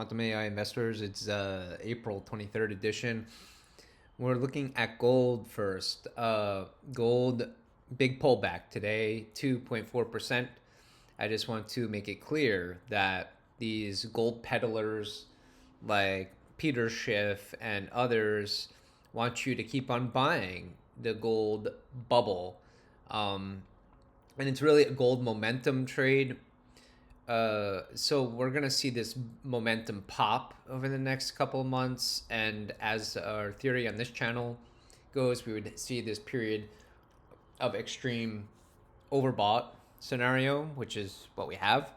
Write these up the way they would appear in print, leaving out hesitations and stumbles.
Quantum AI Investors. It's April 23rd edition. We're looking at gold first. Gold, big pullback today, 2.4%. I just want to make it clear that these gold peddlers like Peter Schiff and others want you to keep on buying the gold bubble. Um, and it's really a gold momentum trade. So we're gonna see this momentum pop over the next couple of months, and as our theory on this channel goes, we would see this period of extreme overbought scenario, which is what we have,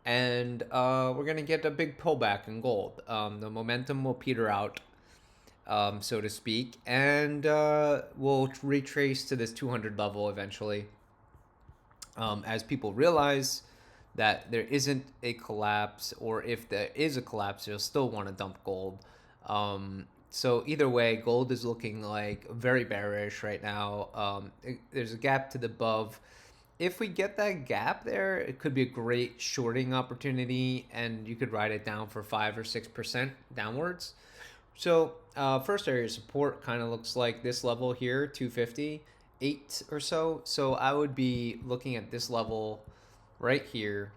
and we're gonna get a big pullback in gold. The momentum will peter out, so to speak, and we'll retrace to this 200 level eventually, as people realize that there isn't a collapse, or if there is a collapse, you'll still want to dump gold. So either way, gold is looking like very bearish right now. There's a gap to the above. If we get that gap there, it could be a great shorting opportunity, and you could ride it down for 5 or 6% downwards. So first area of support kind of looks like this level here, 258 or so. So I would be looking at this level right here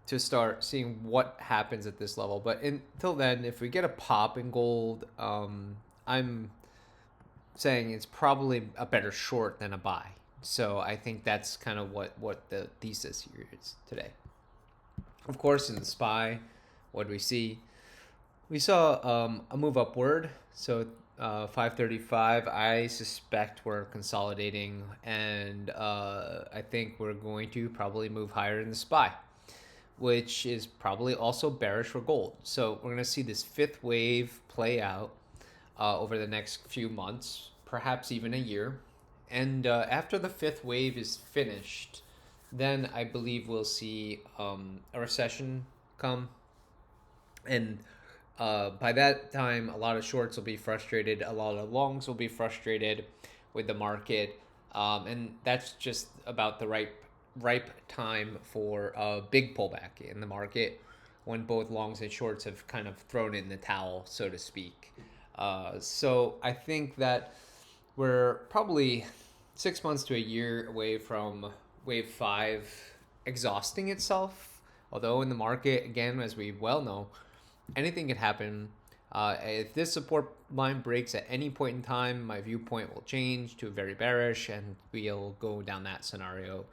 to start seeing what happens at this level. But until then, if we get a pop in gold, I'm saying it's probably a better short than a buy. So I think that's kind of what the thesis here is today. Of course, in the SPY, what do we see? We saw a move upward. So 535, I suspect we're consolidating, and I think we're going to probably move higher in the SPY, which is probably also bearish for gold. So we're going to see this fifth wave play out over the next few months, perhaps even a year. And after the fifth wave is finished, then I believe we'll see a recession come. And by that time, a lot of shorts will be frustrated, a lot of longs will be frustrated with the market, and that's just about the ripe time for a big pullback in the market when both longs and shorts have kind of thrown in the towel, so to speak. So I think that we're probably 6 months to a year away from wave 5 exhausting itself. Although in the market, again, as we well know, anything can happen. If this support line breaks at any point in time, my viewpoint will change to very bearish, and we'll go down that scenario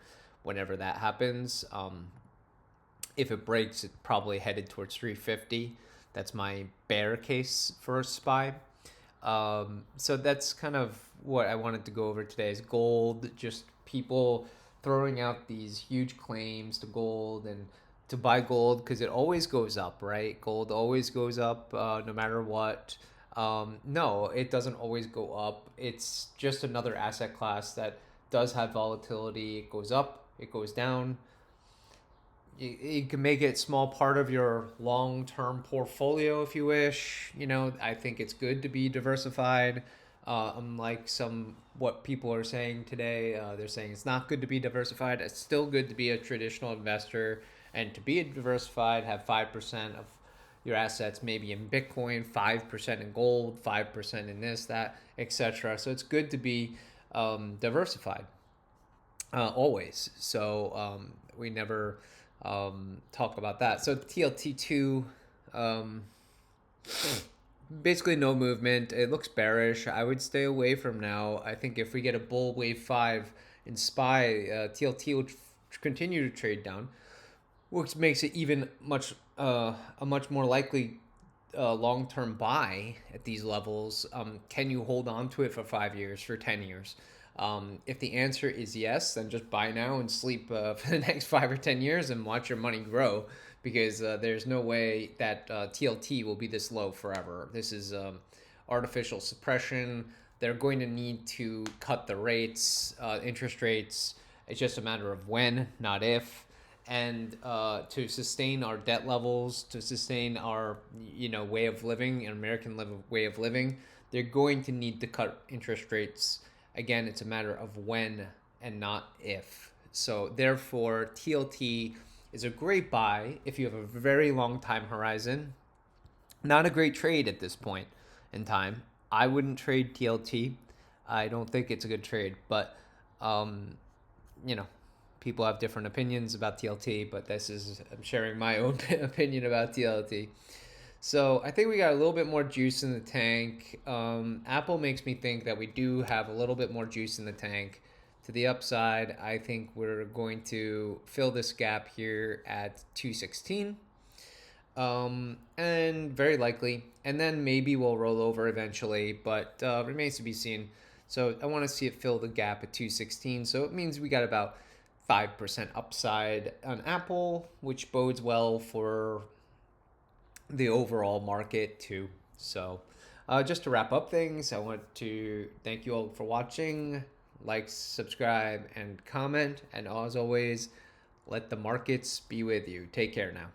whenever that happens. If it breaks, it's probably headed towards 350. That's my bear case for SPY. So that's kind of what I wanted to go over today is gold, just people throwing out these huge claims to gold and to buy gold because it always goes up, right? Gold always goes up no matter what. No, it doesn't always go up. It's just another asset class that does have volatility. It goes up, it goes down. You can make it a small part of your long-term portfolio if you wish. I think it's good to be diversified. Unlike what people are saying today, they're saying it's not good to be diversified. It's still good to be a traditional investor, and to be diversified, have 5% of your assets maybe in Bitcoin, 5% in gold, 5% in this, that, etc. So it's good to be diversified always. So we never talk about that. So TLT2, basically no movement. It looks bearish. I would stay away from now. I think if we get a bull wave 5 in SPY, TLT will continue to trade down, which makes it even a much more likely long-term buy at these levels. Can you hold on to it for 5 years, for 10 years? If the answer is yes, then just buy now and sleep for the next 5 or 10 years and watch your money grow, because there's no way that TLT will be this low forever. This is artificial suppression. They're going to need to cut the rates, interest rates. It's just a matter of when, not if. And to sustain our debt levels, to sustain our way of living, an American way of living, they're going to need to cut interest rates. Again, it's a matter of when and not if. So therefore, TLT is a great buy if you have a very long time horizon. Not a great trade at this point in time. I wouldn't trade TLT. I don't think it's a good trade, but um, you know, people have different opinions about TLT, but I'm sharing my own opinion about TLT. So I think we got a little bit more juice in the tank. Apple makes me think that we do have a little bit more juice in the tank. To the upside, I think we're going to fill this gap here at 216. And very likely. And then maybe we'll roll over eventually, but remains to be seen. So I want to see it fill the gap at 216. So it means we got about 5% upside on Apple, which bodes well for the overall market too. So just to wrap up things, I want to thank you all for watching. Like, subscribe, and comment. And as always, let the markets be with you. Take care now.